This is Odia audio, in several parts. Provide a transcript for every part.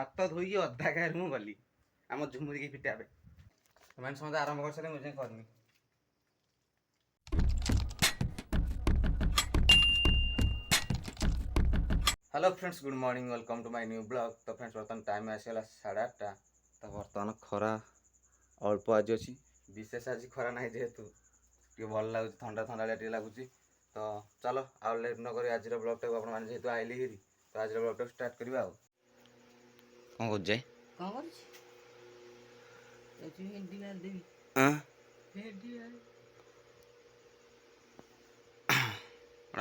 ହାତ ଧୋଇକି ଅଧା ଖାଇରେ ମୁଁ ଗଲି ଆମ ଝୁମୁରିକି ପିଟିବା ପାଇଁ। ସେମାନେ ସମସ୍ତେ ଆରମ୍ଭ କରିସାରିଲେ ମୁଁ ଯାଇ କରିନି। Hello friends, good morning, welcome to my new blog. तो फ्रेंड्स बर्तमान टाइम आसगला 8:30। तो बर्तमान खरा अल्प आज अच्छी, विशेष आज खरा ना जेहेतु टे भल लगुच, ठंडा ठंडा टे लगुच। तो चलो आउ लेट न करी आज ब्लॉग टाक आप जेहेतु आइली हेरी, तो आज ब्लॉग टाक स्टार्ट करवा। कौन कर जाए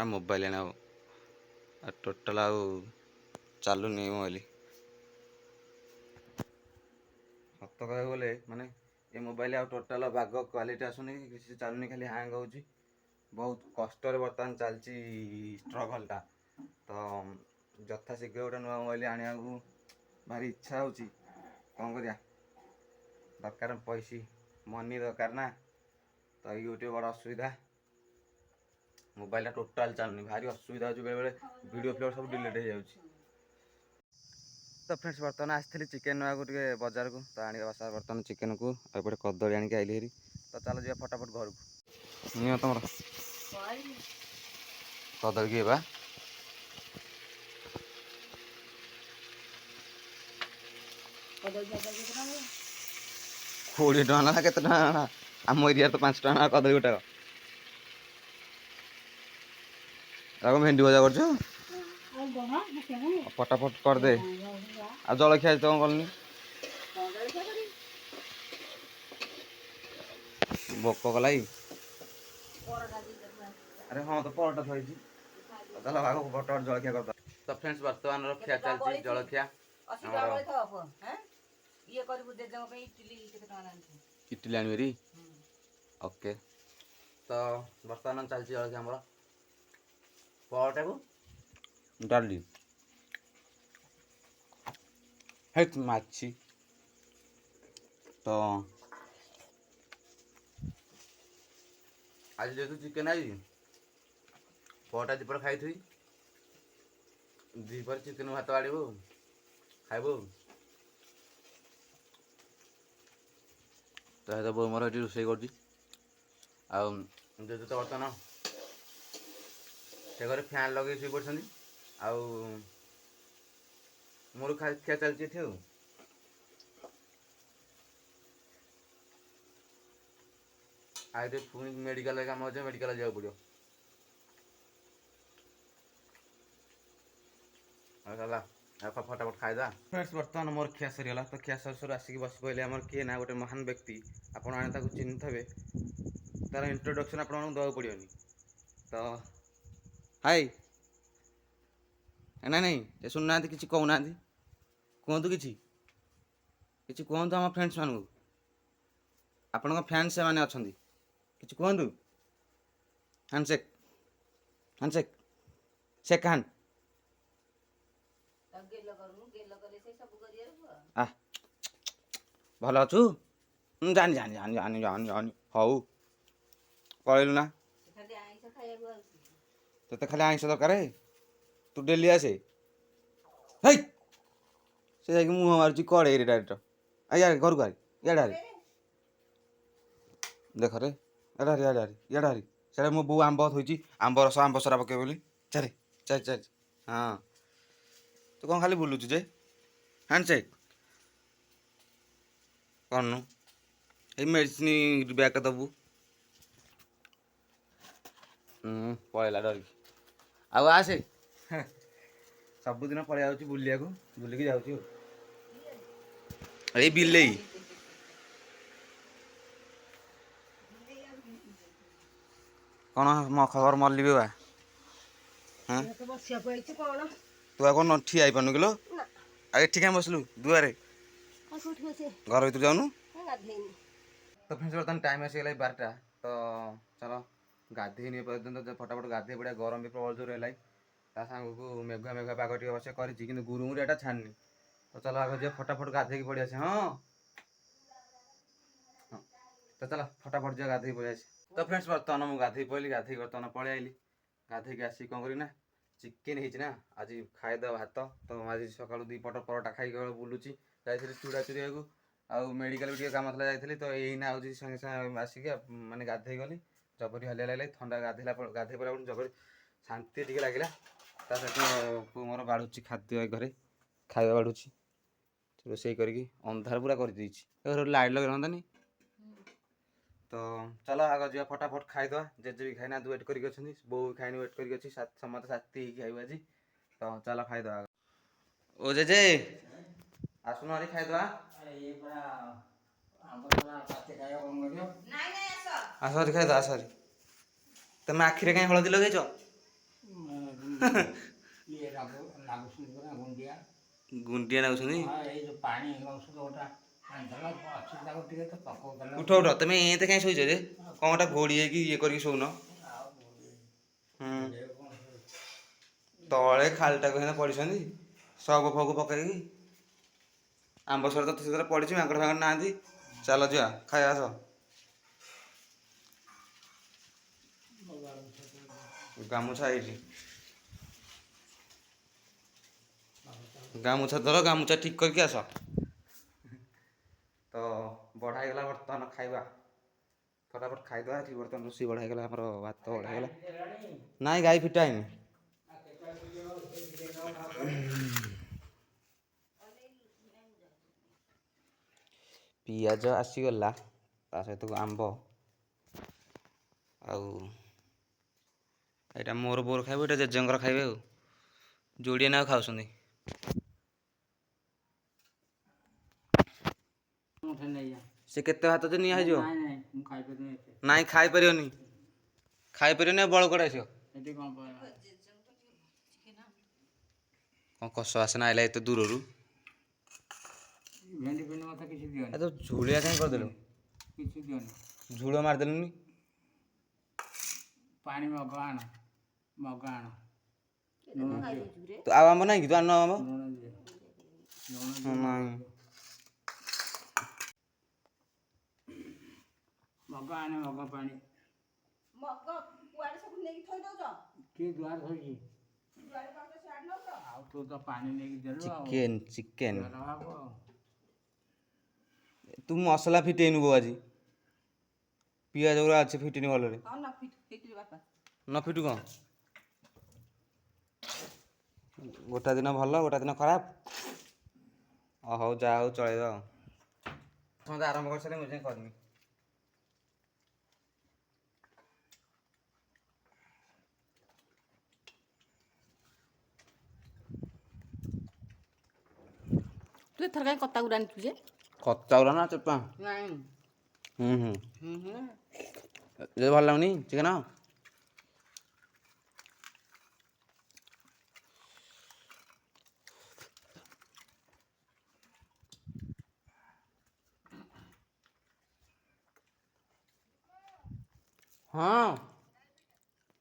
मोबाइल ना टोटाल आउ चलुनी मोबाइल। सत कह गले माने ये मोबाइल आ टोटाल बाग क्वालिटी आसुनी, किसी चलुनी, खाली हैंग हो बहुत कष्ट बर्तमान चलती स्ट्रगलटा। तो यथा शीघ्र गोटे नुआ मोबाइल आने को भारी इच्छा हो कौन करिया, दरकार पैसा मनी दरकार ना। तो ये गोटे बड़ असुविधा, मोबाइल टोटाल चलुनी, भारी असुविधा हो बेले बेले वीडियो फ्लिप सब डिलीट हो जाए। तो फ्रेंड्स बर्तमान आसती चिकेन नुआ को बजार को, तो आने बसा बर्तमान चिकेन को एपटे कदली आनिक आइली हेरी। तो चलो जा फटाफट घर को नहीं तुम कदली किए बा 20 टका ना केते टका आम एरिया तो 5 टका कदली गोटा भेंडी भजा कर फटाफट कर दे। आ जलखिया तो कलनी भोक कला। अरे हाँ तो परटा थी चलो आगे फटाफट जलखिया कर। तो फ्रेंड्स बर्तमान खिया चलती जलखिया इटली आनी ओके। तो बर्तमान चलती जलखिया आमर परटा को डाली हेट माछी। तो आज जेहतु चिकेन आई परटा दीपर खाई थी, दीपर चिकेन भात आड़ खाइब। तो बो मोर ये रोषे कर तो बर्तमान से घर फैन लगे शुई पड़े मोर खिया चलती ये आए पुणी मेडिकल कम अच्छे, मेडिकल जाओ पड़ो। फटाफट खाईदा फ्रेंड्स। बर्तमान मोर खिया सरीगला। तो खिया सर आसिक बस पड़े आम किए ना गोटे महान व्यक्ति आपने चिन्ह थे, तार इंट्रोडक्शन आप दवा पड़ोनी। तो हाय ना नहीं ये शुणुना कि कहूना कहतु कि कहतु आम फ्रेंड्स मानू आपण फैंस से मैंने अच्छा कि कहतु हैंडसेक हैंडसेक शेक हैंड भल अच्छु जानी जानी जानी जानी जानी जानी हऊ कहलु ना तो खाली आइंस दरकार तू डेली आसे है से जाकि मुँह मारुची कड़े डायरेक्ट यार घर को इे देख रे इे हारी से मो बो आंब थोड़ी आंब रस आंब सरा पके बोली चारे चार चार। हाँ तू कौन खाली बुलुचु जे हैंडसेक कौन ये मेडिसिन बैग दबू पलैला डर आउ आसे सबुदिन पलि जाऊँ बुलिया बुलिकी जाऊँ ये बिले कौन मो खबर मल्ली बा हाँ तू आ कौन ठिया आई पानु किलो आगे ठीक है बसलु दुआरे घर भर जाऊनु। तो फ्रेंड्स बर्तमान टाइम आसीगला 12टा। तो चलो गाधे नहीं पर्यटन फटाफट गाधे पड़ा, गरम भी प्रबल जोर है ता सांग को मेघुआ मेघुआ पाग टे अवश्य कर गुरुमुरियाटा छानी। तो चलो आगे जो फटाफट गाधे पड़े आसे। हाँ तो चलो फटाफट जो गाधे पड़े आसे। तो फ्रेंड्स बर्तमान मुझे गाधे पड़ी, गाधे बर्तमान पलि आइली। गाधे आसिक कौन करना ଚିକେନ୍ ହେଇଛି ନା ଆଜି ଖାଇଦେବା ଭାତ। ତ ଆଜି ସକାଳୁ 2 ପଟ ପରଟା ଖାଇକି ବୁଲୁଛି। ଯାଇଥିଲି ଚୁଡ଼ା ଚୁରିବାକୁ ଆଉ ମେଡ଼ିକାଲ ଟିକେ କାମ ଥିଲା ଯାଇଥିଲି। ତ ଏଇନା ହେଉଛି ସାଙ୍ଗେ ସାଙ୍ଗେ ଆସିକି ମାନେ ଗାଧେଇ ଗଲି। ଜବରି ହାଲିଆ ଲାଗିଲା ଥଣ୍ଡା ଗାଧେଇ ପଡ଼ିଲା ବେଳକୁ ଜବରି ଶାନ୍ତି ଟିକେ ଲାଗିଲା। ତା ସହିତ ପୁଅ ମୋର ବାଢ଼ୁଛି ଖାଦ୍ୟ ଘରେ ଖାଇବା ବାଢ଼ୁଛି ରୋଷେଇ କରିକି ଅନ୍ଧାର ପୁରା କରିଦେଇଛି। ଲାଇଟ୍ ଲଗେଇ ରହନ୍ତାନି। ତ ଚାଲ ଆଗ ଯିବା ଫଟାଫଟ ଖାଇଦେବା। ଜେଜେ ବି ଖାଇନାହାନ୍ତି ୱେଟ୍ କରିକି ଅଛନ୍ତି, ବୋଉ ବି ଖାଇନି ୱେଟ୍ କରିକି ଅଛି। ସମସ୍ତେ ସାଥି ହେଇକି ଖାଇବୁ ଆଜି। ତ ଚାଲ ଖାଇଦେବା। ଓ ଜେଜେ ଆସୁନ ଆଜି ଖାଇଦେବା। ଆସ ହାରି ଖାଇଦେବା ଆସ ହାରି। ତମେ ଆଖିରେ କାହିଁ ହଳଦୀ ଲଗେଇଛ? ଗୁଣ୍ଡିଆ ନାଗୁଛନ୍ତି। ଉଠ ଉଠ ତମେ ଏତେ କାହିଁ ଶୋଇଛ ଯେ? କ'ଣ ଗୋଟା ଘୋଡ଼ି ହେଇକି ଇଏ କରିକି ଶୋଉନ। ତଳେ ଖାଲିଟାକୁ ହେଲେ ପଡ଼ିଛନ୍ତି ସଗ ଫଗ ପକେଇକି। ଆମ୍ବ ସରା ତ ସେଥିରେ ପଡ଼ିଛି, ମାଙ୍କଡ଼ ଫାଙ୍କଡ଼ ନାହାନ୍ତି। ଚାଲ ଯିବା ଖାଇବା ଆସ। ଗାମୁଛା ହେଇଛି, ଗାମୁଛା ଧର, ଗାମୁଛା ଠିକ୍ କରିକି ଆସ। ତ ବଢ଼ା ହେଇଗଲା ବର୍ତ୍ତମାନ ଖାଇବା। ଫଟାଫଟ ଖାଇଦେବା। ଏଠି ବର୍ତ୍ତମାନ ରୋଷେଇ ବଢ଼ା ହେଇଗଲା, ଆମର ଭାତ ବଢ଼ା ହେଇଗଲା। ନାଇଁ ଗାଈ ଫିଟା ହେଇନି। ପିଆଜ ଆସିଗଲା, ତା ସହିତ ଆମ୍ବ ଆଉ ଏଇଟା ମୋର ବୋଉର ଖାଇବ, ଏଇଟା ଜେଜେଙ୍କର ଖାଇବେ ଆଉ ଯୋଡ଼ିଏ ନାକୁ ଖାଉଛନ୍ତି। ସେ କେତେ ଭାତ ଯେ ନିଆ ହେଇଯିବ? ନାଇଁ ଖାଇପାରିବନି, ଖାଇପାରିବନି। ବଳ କୁଆଡ଼େ ଆସିବ? କ'ଣ କଷ ବାସନା ଆଇଲା ଏତେ ଦୂରରୁ? ତ ଝୁଳିଆ କାହିଁ କରିଦେଲୁ? ଝୁଳ ମାରିଦେଲୁନି। ପାଣି ମଗ ଆଣ। ଆଉ ଆମ୍ବ ନାହିଁ କି? ତୁ ଆଣ ଆମ୍ବ। ନାଇଁ ମଗ ଆଣେ, ମଗ ପାଣି। ମଗ କୁଆଡ଼େ ସବୁ ନେଇକି ଥୋଇ ଦଉଛ? କିଏ ଦୁଆର ଥୋଇଛି? ଆଉ ତୁ ତ ପାଣି ନେଇକି ଦେଲୁ। ଚିକେନ୍ ଚିକେନ୍ ତୁ ମସଲା ଫିଟେଇନୁ ବୋଉ ଆଜି। ପିଆଜ ଗୁରା ଅଛି ଫିଟିନି ଭଲରେ। ନ ଫିଟୁ କ'ଣ? ଗୋଟା ଦିନ ଭଲ, ଗୋଟା ଦିନ ଖରାପ। ହଉ ଯାହା ହଉ ଚଳେଇବ ଆଉ। ସମସ୍ତେ ଆରମ୍ଭ କରିସାରିଲେ ମୁଁ ଯାଇ କରିନି। ତୁ ଏଥର କାହିଁ କତା ଗୁଡ଼ା ଆଣିଛୁ ଯେ? କତା ଗୁରା ନା ଚୋପା? ନାଇଁ। ଭଲ ଲାଗୁନି ଚିକେନ? ହଁ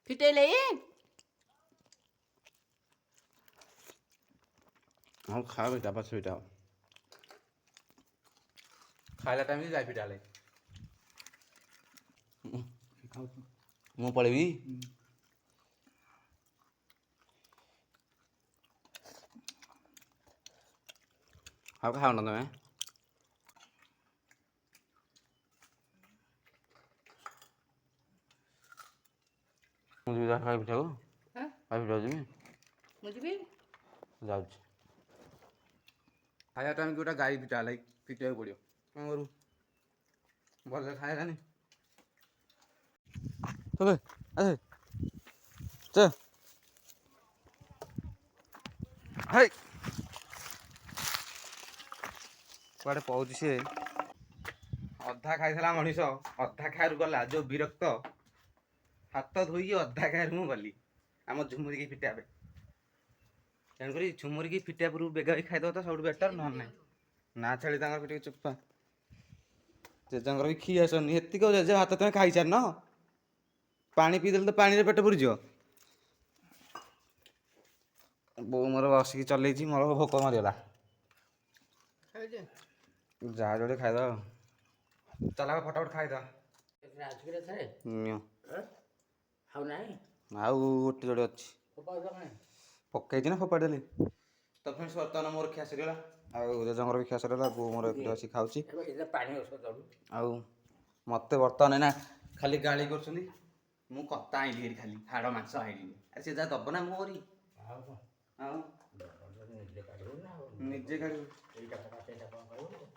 ଫିଟେଇଲେ ହଁ ଖାଅ ବେଟା ପଛ ବେଟା ଖାଇଲା ଟାଇମ୍ ଯାଇ ପିଟା ହେଲେ ମୁଁ ପଳେଇବି। ଆଉ ଖାଉନ ତମେ? ମୁଁ ଯିବି ଖାଇ ପିଠାକୁ। ଖାଇ ପିଠାକୁ ଯିବି। ମୁଁ ଯିବି। ଯାଉଛି। ଖାଇବା ଟାଇମ୍ କି ଗୋଟେ ଗାଈ ପିଟା ହେଲା ପିଟିବାକୁ ପଡ଼ିବ। କ'ଣ କରିବୁ? ଭଲରେ ଖାଇଲାନି। ଚାଲେ ଆସେ ଚେ ହାଇ କୁଆଡ଼େ ପଳଉଛି ସିଏ? ଅଧା ଖାଇଥିଲା ମଣିଷ, ଅଧା ଖାଇବାରୁ ଗଲା ଯୋଉ ବିରକ୍ତ। ହାତ ଧୋଇକି ଅଧା ଖାଇବାରୁ ମୁଁ ଗଲି ଆମ ଝୁମୁରିକି ଫିଟିବା ପାଇଁ। ତେଣୁକରି ଝୁମୁରିକି ଫିଟିବା ପୂର୍ବରୁ ବେଗ ହେଇ ଖାଇଦେବ ତ ସବୁଠୁ ବେଟର। ନହେଲେ ନାହିଁ ନା ଛେଳି ତାଙ୍କର ଟିକେ ଚୋପା। ଜେଜେଙ୍କର ବି ଖିଆ ସରିନି। ଏତିକି ଜେଜେ ଭାତ ତମେ ଖାଇସାରିନ? ପାଣି ପିଇଦେଲେ ତ ପାଣିରେ ପେଟ ପୁରିଯିବ। ବୋଉ ମୋର ବସିକି ଚଲେଇଛି, ମୋର ଭୋକ ମରିଗଲା। ଯାହା ଯୋଡ଼େ ଖାଇଦବା ଆଉ। ଚାଲ ଫଟାଫଟ ଖାଇଦବା। ଆଉ ନାହିଁ? ଆଉ ଗୋଟେ ଯୋଡ଼େ ଅଛି। ପକେଇଛି ନା ଫୋପାଡ଼ି ଦେଲି। ତ ଫ୍ରେଣ୍ଡସ୍ ବର୍ତ୍ତମାନ ମୋର ଖିଆ ସରିଗଲା, ଆଉ ଜେଜଙ୍କର ବି ଖିଆ ସରିଗଲା। ବୋଉ ମୋର ଏପଟେ ଆସି ଖାଉଛି। ପାଣି ଔଷଧ ଦବୁ। ଆଉ ମୋତେ ବର୍ତ୍ତମାନ ଏଇନା ଖାଲି ଗାଳି କରୁଛନ୍ତି। ମୁଁ କତା ଆଇଲି ହେରି, ଖାଲି ହାଡ଼ ମାଂସ ଆଇଲିନି। ଆରେ ସେ ଯାହା ଦବ ନା ମୋରି। ଆଉ କଣ ଆଉ ନିଜେ କାଢ଼ିବୁ ନା ଆଉ ନିଜେ କାଢ଼ିବୁ। ଏଇଟା ପକା ସେଇଟା କଣ କହିବୁ?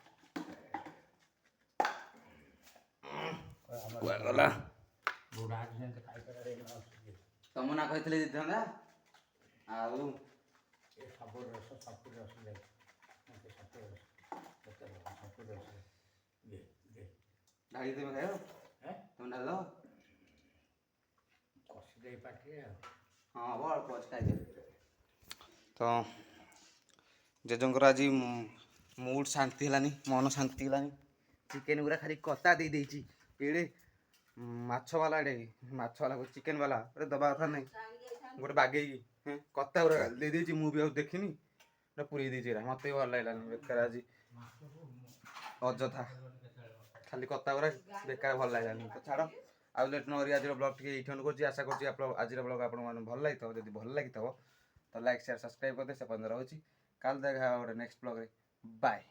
କୁଆଡ଼େ ଗଲା? ବୁଢ଼ା ଯେମିତି ଖାଇପାରିବେ ତମ ନା କହିଥିଲେ ଦେଇଥାନ୍ତା। ଆଉ ଏ ସବୁ ରସ ସବୁ ରସ ଦେ ମୋତେ ସବୁ ରସ କେତେ ସବୁ ରସ ଦେ ଦେ ଢାଳି ଦେବେ ଖାଇବ? ତମେ ଢାଳି ଦବ? କଷି ଦେଇ ପାଟିରେ ଆଉ। ହଁ ହବ, ଅଳ୍ପ ଅଛି ଖାଇଦେବେ। ତ ଜେଜଙ୍କର ଆଜି ମୁଡ୍ ଶାନ୍ତି ହେଲାନି, ମନ ଶାନ୍ତି ହେଲାନି। ଚିକେନ୍ ଗୁରା ଖାଲି କତା ଦେଇଛି। ଏଡ଼େ ମାଛବାଲା, ଏଡ଼େ ମାଛବାଲା ଚିକେନ୍ ବାଲା ଗୋଟେ ଦବା କଥା ନାହିଁ, ଗୋଟେ ବାଗେଇକି କତା ଗୁରା ଦେଇଛି। ମୁଁ ବି ଆଉ ଦେଖିନି, ଗୋଟେ ପୁରେଇ ଦେଇଛି। ଏରା ମୋତେ ବି ଭଲ ଲାଗିଲାନି। ବେକାର ଆଜି ଅଯଥା ଖାଲି କତା ଗୁରା ବେକାର, ଭଲ ଲାଗିଲାନି। ତ ଛାଡ଼, ଆଉ ଲେଟ୍ ନ କରି ଆଜିର ବ୍ଲଗ୍ ଟିକେ ଏଇଠି ଏଣ୍ଡ୍ କରୁଛି। ଆଶା କରୁଛି ଆଜିର ବ୍ଲଗ୍ ଆପଣମାନଙ୍କୁ ଭଲ ଲାଗିଥିବ। ଯଦି ଭଲ ଲାଗିଥିବ ତ ଲାଇକ୍, ସେୟାର, ସବସ୍କ୍ରାଇବ୍ କରିଦେବେ। ସେ ପର୍ଯ୍ୟନ୍ତ ରହୁଛି। କାଲି ଦେଖା ହେବ ଗୋଟେ ନେକ୍ସଟ ବ୍ଲଗ୍ରେ। ବାଏ।